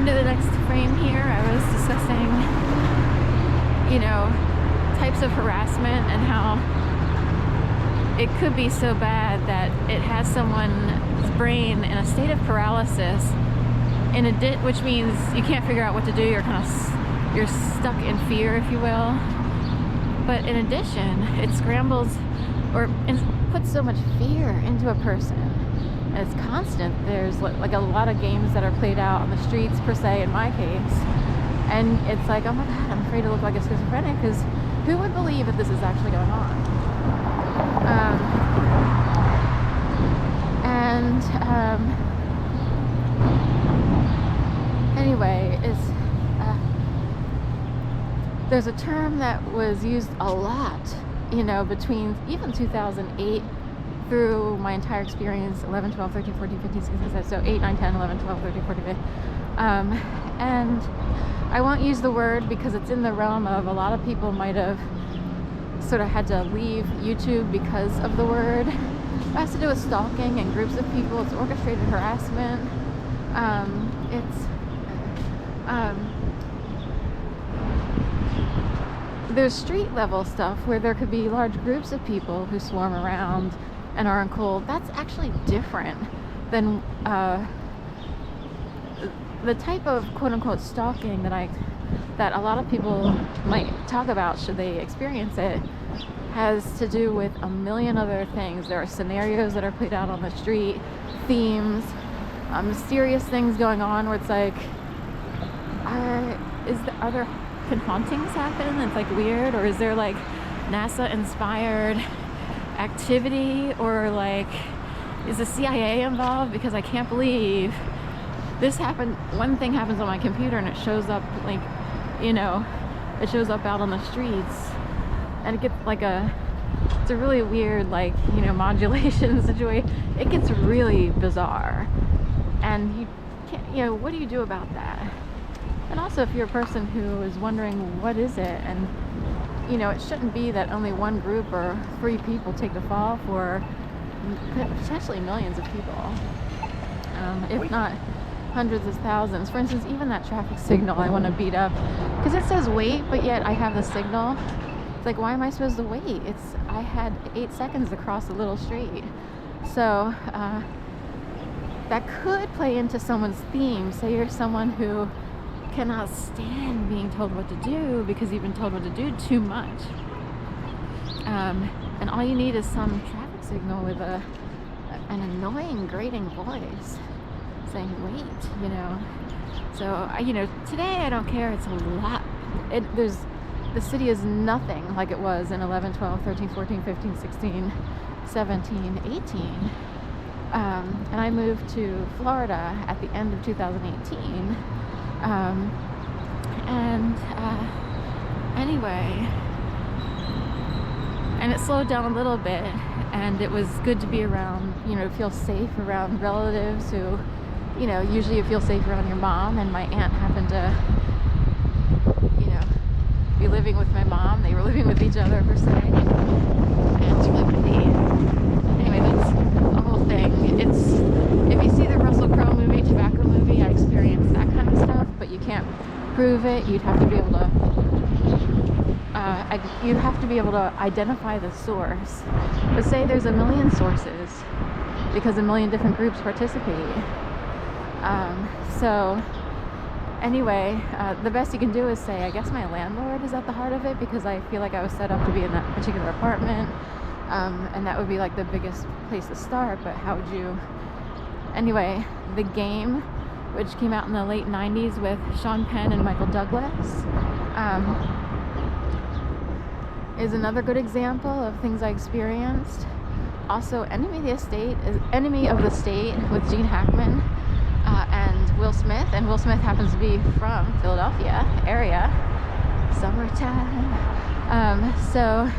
into the next frame here, I was discussing, you know, types of harassment and how it could be so bad that it has someone's brain in a state of paralysis, which means you can't figure out what to do. You're you're stuck in fear, if you will. But in addition, it scrambles or puts so much fear into a person. And it's constant. There's like a lot of games that are played out on the streets, per se, in my case. And it's like, oh my God, I'm afraid to look like a schizophrenic, because who would believe that this is actually going on? Anyway, there's a term that was used a lot, you know, between even 2008 through my entire experience, 11, 12, 13, 14, 15, 16, 17, so 8, 9, 10, 11, 12, 13, 14, 15. And I won't use the word because it's in the realm of a lot of people might have sort of had to leave YouTube because of the word. It has to do with stalking and groups of people. It's orchestrated harassment. There's street level stuff where there could be large groups of people who swarm around and are uncool. That's actually different than the type of quote-unquote stalking that a lot of people might talk about should they experience it. Has to do with a million other things. There are scenarios that are played out on the street, themes, mysterious things going on where it's like, can hauntings happen? It's like weird, or is there like NASA inspired activity, or like is the CIA involved? Because I can't believe this happened. One thing happens on my computer and it shows up, like, you know, it shows up out on the streets, and it gets like it's a really weird, like, you know, modulation situation. It gets really bizarre, and you can't, you know, what do you do about that? And also, if you're a person who is wondering what is it, and you know, it shouldn't be that only one group or 3 people take the fall for potentially millions of people, if not hundreds of thousands. For instance, even that traffic signal I want to beat up because it says wait, but yet I have the signal. It's like, why am I supposed to wait? I had 8 seconds to cross a little street. So that could play into someone's theme. Say you're someone who cannot stand being told what to do because you've been told what to do too much. And all you need is some traffic signal with an annoying, grating voice saying wait, you know. So, you know, today I don't care. It's a lot. The city is nothing like it was in 11, 12, 13, 14, 15, 16, 17, 18. And I moved to Florida at the end of 2018. Anyway, and it slowed down a little bit, and it was good to be around, you know, feel safe around relatives who, you know, usually you feel safe around your mom, and my aunt happened to, you know, be living with my mom. They were living with each other, per se, and it's really windy. Anyway, that's the whole thing. If you see the Russell Crowe movie, Tobacco movie, I experienced that kind of stuff, but you can't prove it. You'd have to be able to identify the source. But say there's a million sources because a million different groups participate. So anyway, the best you can do is say, I guess my landlord is at the heart of it because I feel like I was set up to be in that particular apartment. And that would be like the biggest place to start. But how would you? Anyway, The Game, which came out in the late 90s with Sean Penn and Michael Douglas, is another good example of things I experienced. Also, Enemy of the State with Gene Hackman and Will Smith. And Will Smith happens to be from Philadelphia area. Summertime. So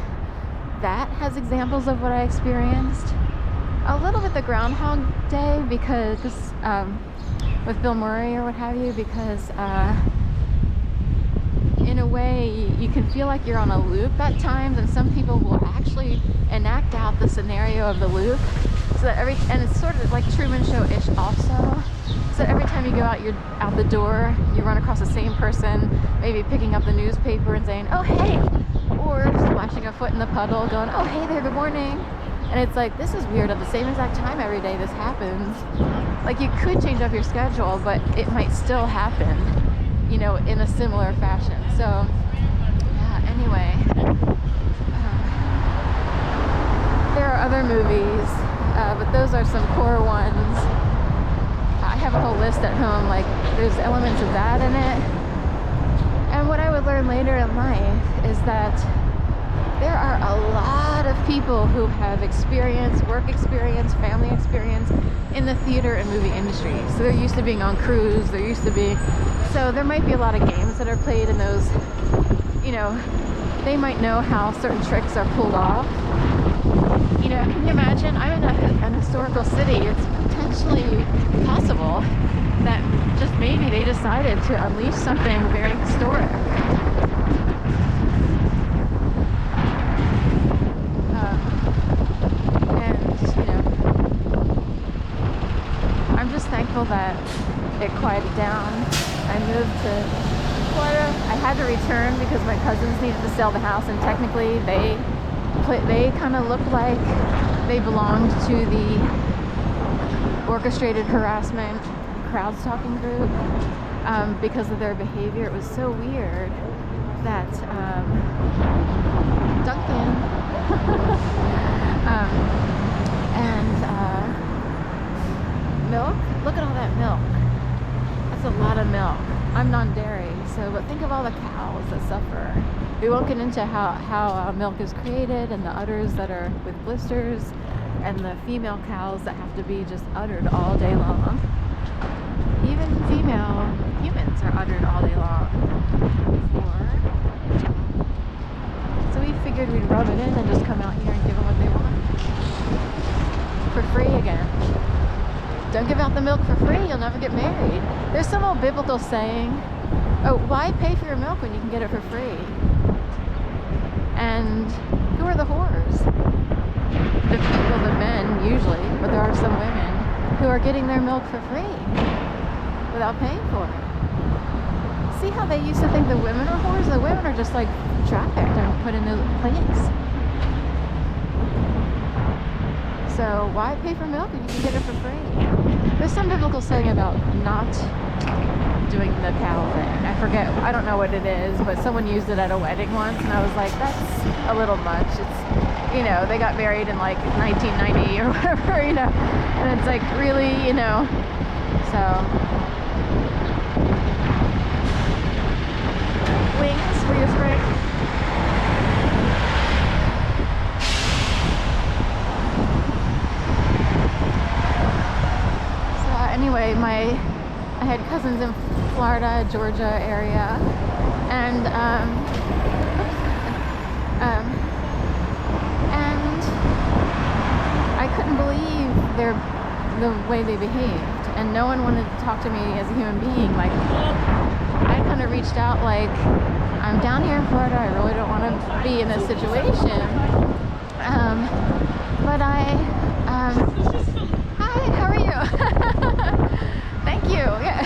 that has examples of what I experienced. A little bit the Groundhog Day because with Bill Murray or what have you, because in a way you can feel like you're on a loop at times, and some people will actually enact out the scenario of the loop So that and it's sort of like Truman Show-ish also. So every time you go out, you're out the door, you run across the same person, maybe picking up the newspaper and saying, oh, hey, or splashing a foot in the puddle, going, oh, hey there, good morning. And it's like, this is weird. At the same exact time every day this happens. Like, you could change up your schedule, but it might still happen, you know, in a similar fashion. So, yeah, anyway. There are other movies, but those are some core ones. I have a whole list at home, like, there's elements of that in it. And what I would learn later in life is that there are a lot of people who have experience, work experience, family experience in the theater and movie industry. So they're used to being on crews, they're used to being, so there might be a lot of games that are played in those, you know, they might know how certain tricks are pulled off. You know, can you imagine? I'm in an historical city. It's potentially possible that just maybe they decided to unleash something very historic. Thankful that it quieted down. I moved to Florida. I had to return because my cousins needed to sell the house, and technically they kind of looked like they belonged to the orchestrated harassment crowd stalking group because of their behavior. It was so weird that Duncan milk. Look at all that milk. That's a lot of milk. I'm non-dairy, so but think of all the cows that suffer. We won't get into how milk is created and the udders that are with blisters and the female cows that have to be just uddered all day long. Even female humans are uddered all day long. So we figured we'd rub it in and just come out here and give them what they want. For free again. Don't give out the milk for free, you'll never get married. There's some old biblical saying, oh, why pay for your milk when you can get it for free? And who are the whores? The people, the men usually, but there are some women who are getting their milk for free without paying for it. See how they used to think the women are whores? The women are just like trafficked and put in the place. So why pay for milk if you can get it for free? There's some biblical saying about not doing the cow thing. I forget, I don't know what it is, but someone used it at a wedding once, and I was like, that's a little much. It's, you know, they got married in like 1990 or whatever, you know, and it's like really, you know, so. Wings for your spring? Anyway, I had cousins in Florida, Georgia area, and I couldn't believe the way they behaved, and no one wanted to talk to me as a human being. Like, I kind of reached out like, I'm down here in Florida, I really don't want to be in this situation, but hi, how are you? Thank you. Yeah.